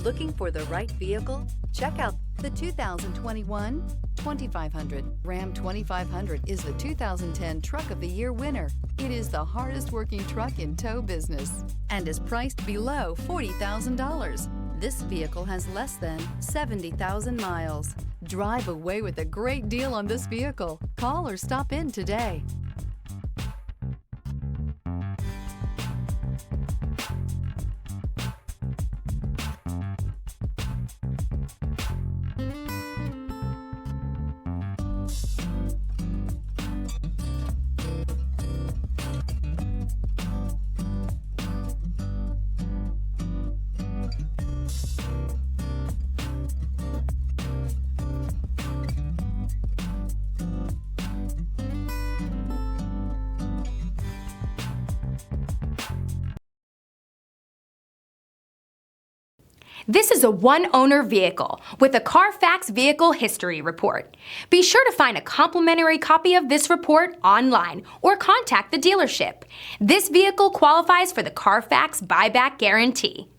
Looking for the right vehicle? Check out the 2021 2500. Ram 2500 is the 2010 Truck of the Year winner. It is the hardest working truck in tow business and is priced below $40,000. This vehicle has less than 70,000 miles. Drive away with a great deal on this vehicle. Call or stop in today. This is a one-owner vehicle with a Carfax Vehicle History Report. Be sure to find a complimentary copy of this report online or contact the dealership. This vehicle qualifies for the Carfax Buyback Guarantee.